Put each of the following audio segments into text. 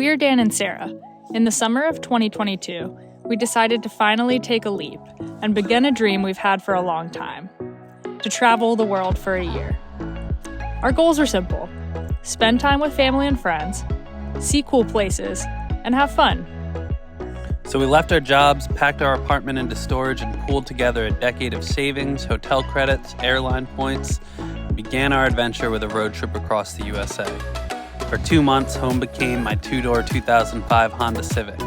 We're Dan and Sarah. In the summer of 2022, we decided to finally take a leap and begin a dream we've had for a long time: to travel the world for a year. Our goals were simple: spend time with family and friends, see cool places, and have fun. So we left our jobs, packed our apartment into storage, and pooled together a decade of savings, hotel credits, airline points, and began our adventure with a road trip across the USA. For 2 months, home became my two-door 2005 Honda Civic.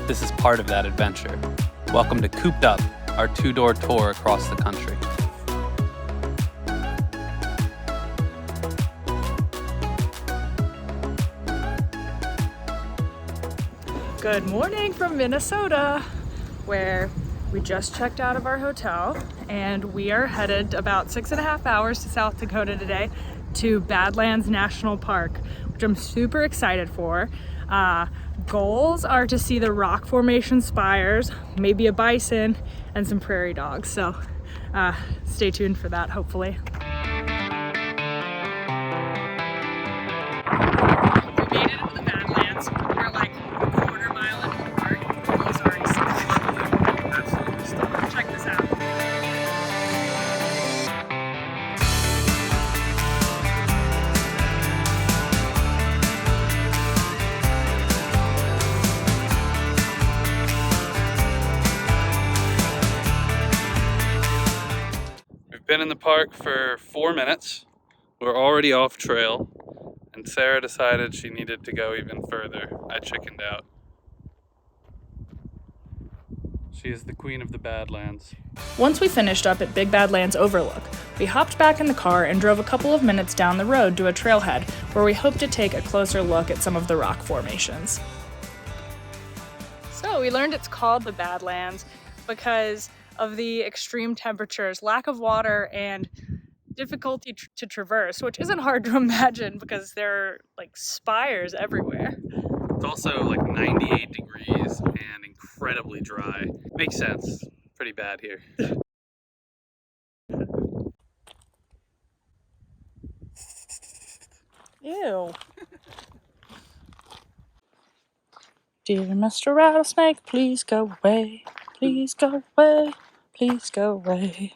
This is part of that adventure. Welcome to Couped Up, our two-door tour across the country. Good morning from Minnesota, where we just checked out of our hotel and we are headed about 6.5 hours to South Dakota today to Badlands National Park, which I'm super excited for. Goals are to see the rock formation spires, maybe a bison, and some prairie dogs. So stay tuned for that, hopefully. We made it into the Badlands. We're like a quarter mile into the park. It's already stunning. Absolutely stunning. Check this out. We've been in the park for 4 minutes. We're already off trail, and Sarah decided she needed to go even further. I chickened out. She is the queen of the Badlands. Once we finished up at Big Badlands Overlook, we hopped back in the car and drove a couple of minutes down the road to a trailhead where we hope to take a closer look at some of the rock formations. So we learned it's called the Badlands because of the extreme temperatures, lack of water, and difficulty to traverse, which isn't hard to imagine because there are like spires everywhere. It's also like 98 degrees and incredibly dry. Makes sense. Pretty bad here. Ew. Dear Mr. Rattlesnake, please go away. Please go away. Please go away.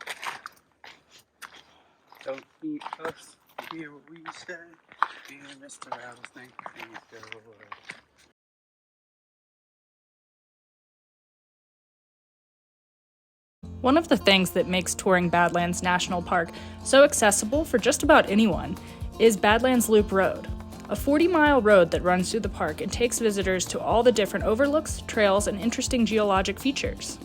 Don't eat us, hear what we say. Dear Mr. Rattlesnake, please go away. One of the things that makes touring Badlands National Park so accessible for just about anyone is Badlands Loop Road, a 40-mile road that runs through the park and takes visitors to all the different overlooks, trails, and interesting geologic features.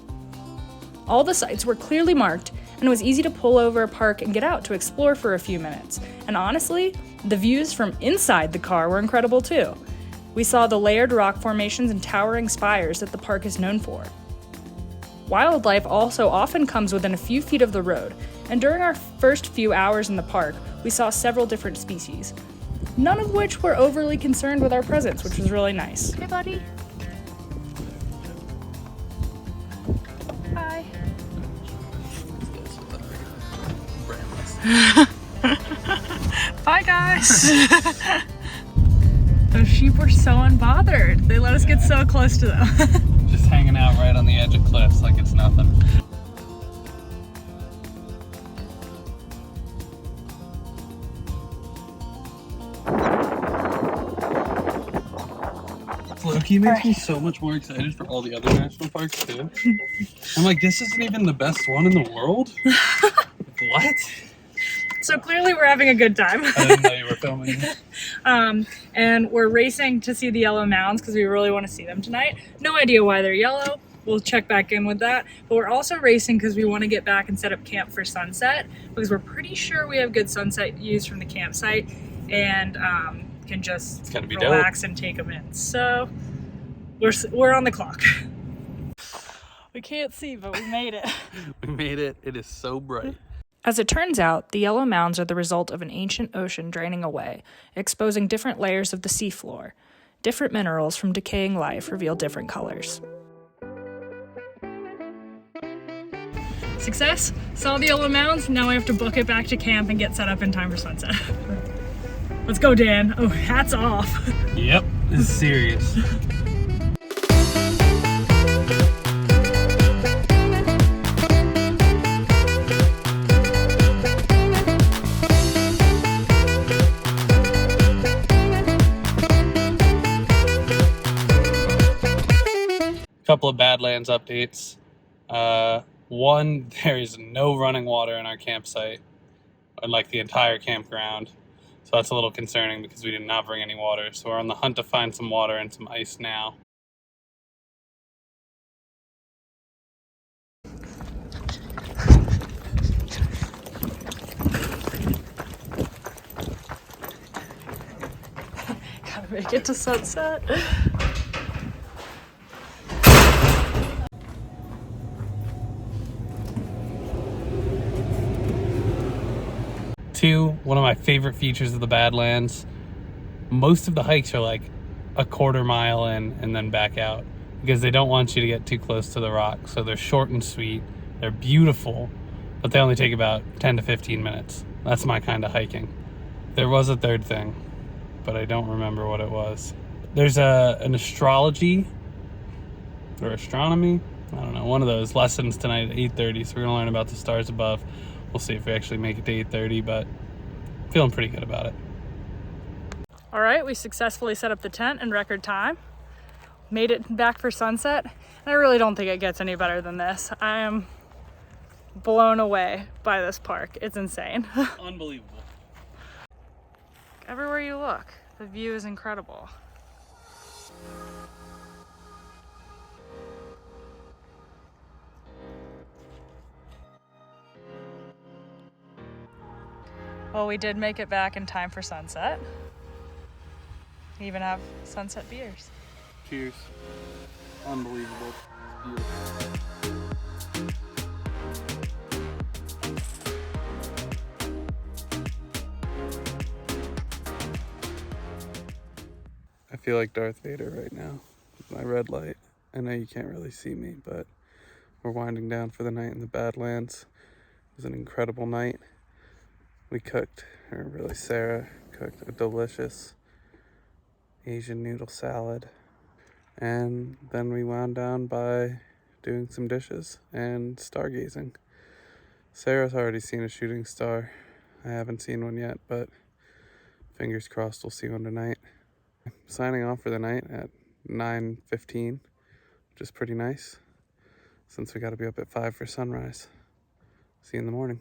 All the sites were clearly marked, and it was easy to pull over a park and get out to explore for a few minutes. And honestly, the views from inside the car were incredible too. We saw the layered rock formations and towering spires that the park is known for. Wildlife also often comes within a few feet of the road, and during our first few hours in the park, we saw several different species, none of which were overly concerned with our presence, which was really nice. Hey, buddy. Hi. Bye, guys. Those sheep were so unbothered. They let us get so close to them. Just hanging out right on the edge of cliffs like it's nothing. Loki makes me so much more excited for all the other national parks too. I'm like, this isn't even the best one in the world? What? So clearly we're having a good time. I didn't know you were filming. And we're racing to see the yellow mounds because we really want to see them tonight. No idea why they're yellow. We'll check back in with that. But we're also racing because we want to get back and set up camp for sunset because we're pretty sure we have good sunset views from the campsite and can just relax and take them in. So we're on the clock. We can't see, but we made it. We made it. It is so bright. As it turns out, the yellow mounds are the result of an ancient ocean draining away, exposing different layers of the seafloor. Different minerals from decaying life reveal different colors. Success! Saw the yellow mounds, now I have to book it back to camp and get set up in time for sunset. Let's go, Dan. Oh, hats off. Yep. This is serious. Couple of Badlands updates. One, there is no running water in our campsite, and like the entire campground. So that's a little concerning because we did not bring any water. So we're on the hunt to find some water and some ice now. Gotta make it to sunset. Two, one of my favorite features of the Badlands, most of the hikes are like a quarter mile in and then back out because they don't want you to get too close to the rock. So they're short and sweet, they're beautiful, but they only take about 10 to 15 minutes. That's my kind of hiking. There was a third thing, but I don't remember what it was. There's an astrology or astronomy, I don't know, one of those lessons tonight at 8:30, so we're gonna learn about the stars above. We'll see if we actually make it to 8:30, but feeling pretty good about it. All right, we successfully set up the tent in record time. Made it back for sunset. And I really don't think it gets any better than this. I am blown away by this park. It's insane. Unbelievable. Everywhere you look, the view is incredible. Well, we did make it back in time for sunset. We even have sunset beers. Cheers. Unbelievable. Beautiful. I feel like Darth Vader right now with my red light. I know you can't really see me, but we're winding down for the night in the Badlands. It was an incredible night. We cooked, or really Sarah cooked a delicious Asian noodle salad. And then we wound down by doing some dishes and stargazing. Sarah's already seen a shooting star. I haven't seen one yet, but fingers crossed we'll see one tonight. Signing off for the night at 9:15, which is pretty nice since we got to be up at 5 for sunrise. See you in the morning.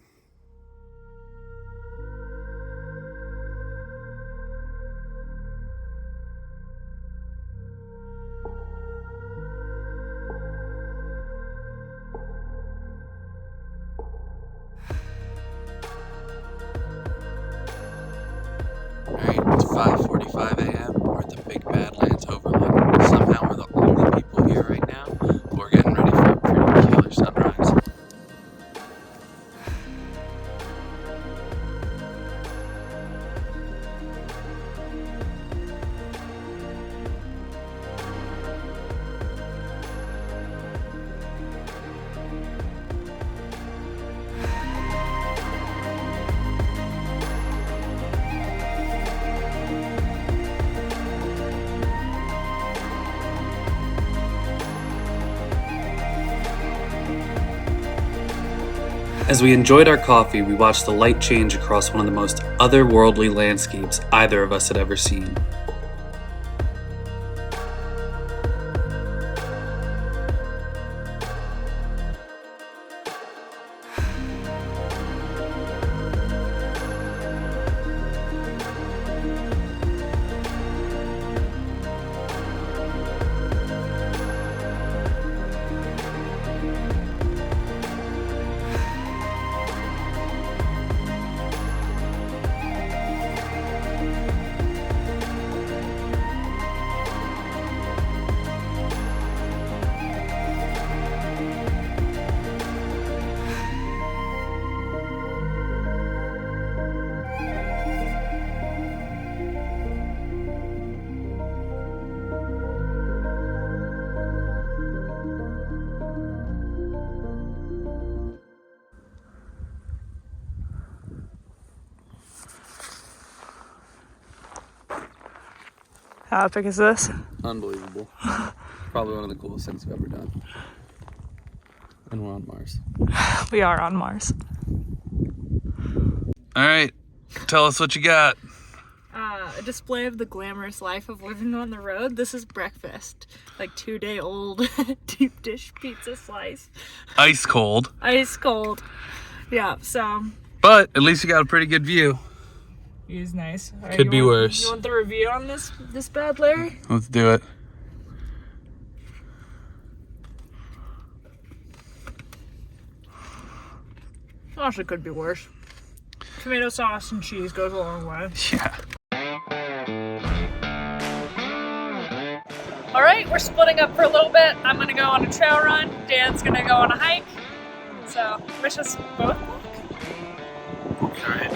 Alright, it's 5:45 a.m. We're at the Big Badlands overlook. Somehow we're the only people here right now. We're getting ready for a pretty killer sunrise. As we enjoyed our coffee, we watched the light change across one of the most otherworldly landscapes either of us had ever seen. How epic is this? Unbelievable. Probably one of the coolest things I've ever done. And we're on Mars. We are on Mars. All right, tell us what you got. A display of the glamorous life of living on the road. This is breakfast. Like 2-day-old deep dish pizza slice. Ice cold. Ice cold. Yeah, so. But at least you got a pretty good view. It is nice. All right, Could be worse. You want the review on this bad, Larry? Let's do it. Actually, could be worse. Tomato sauce and cheese goes a long way. Yeah. All right, we're splitting up for a little bit. I'm gonna go on a trail run. Dan's gonna go on a hike. So, wish us both luck. All right.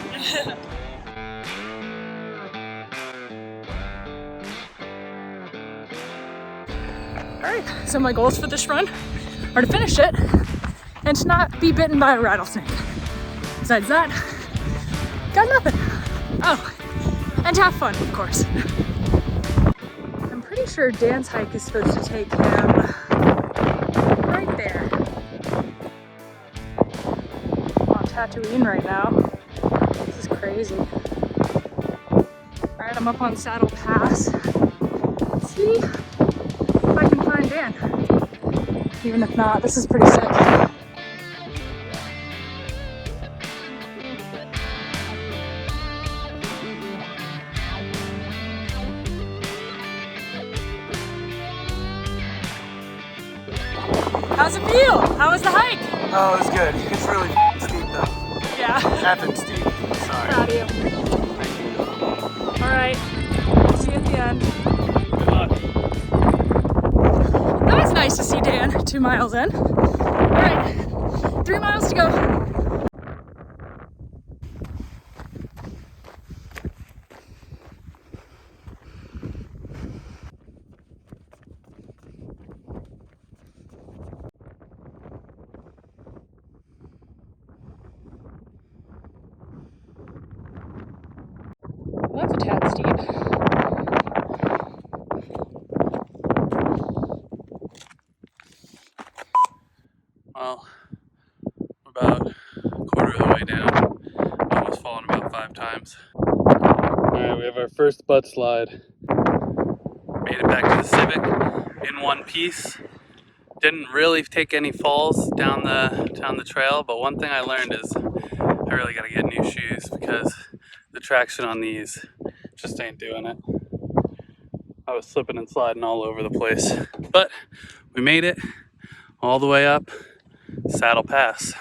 Alright, so my goals for this run are to finish it and to not be bitten by a rattlesnake. Besides that, got nothing. Oh, and to have fun, of course. I'm pretty sure Dan's hike is supposed to take him right there. I'm on Tatooine right now. This is crazy. Alright, I'm up on Saddle Pass. Let's see if I can find Dan. Even if not, this is pretty sick. How's it feel? How was the hike? Oh, it was good. It's really steep though. Yeah. Epic steep. Sorry. Proud of you. All right. See you at the end. Good luck. That was nice to see Dan 2 miles in. All right. 3 miles to go. Well, that's a tad steep. Well, we're about a quarter of the way down. Almost fallen about 5 times. All right, we have our first butt slide. Made it back to the Civic in one piece. Didn't really take any falls down the trail, but one thing I learned is I really gotta get new shoes because the traction on these just ain't doing it. I was slipping and sliding all over the place, but we made it all the way up Saddle Pass.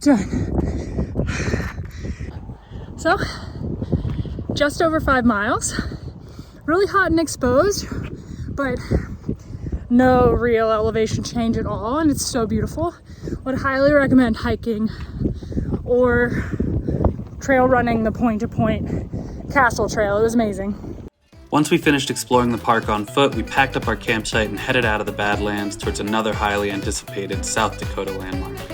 Done. So, just over 5 miles. Really hot and exposed, but no real elevation change at all, and it's so beautiful. Would highly recommend hiking or trail running the point-to-point castle trail. It was amazing. Once we finished exploring the park on foot, we packed up our campsite and headed out of the Badlands towards another highly anticipated South Dakota landmark.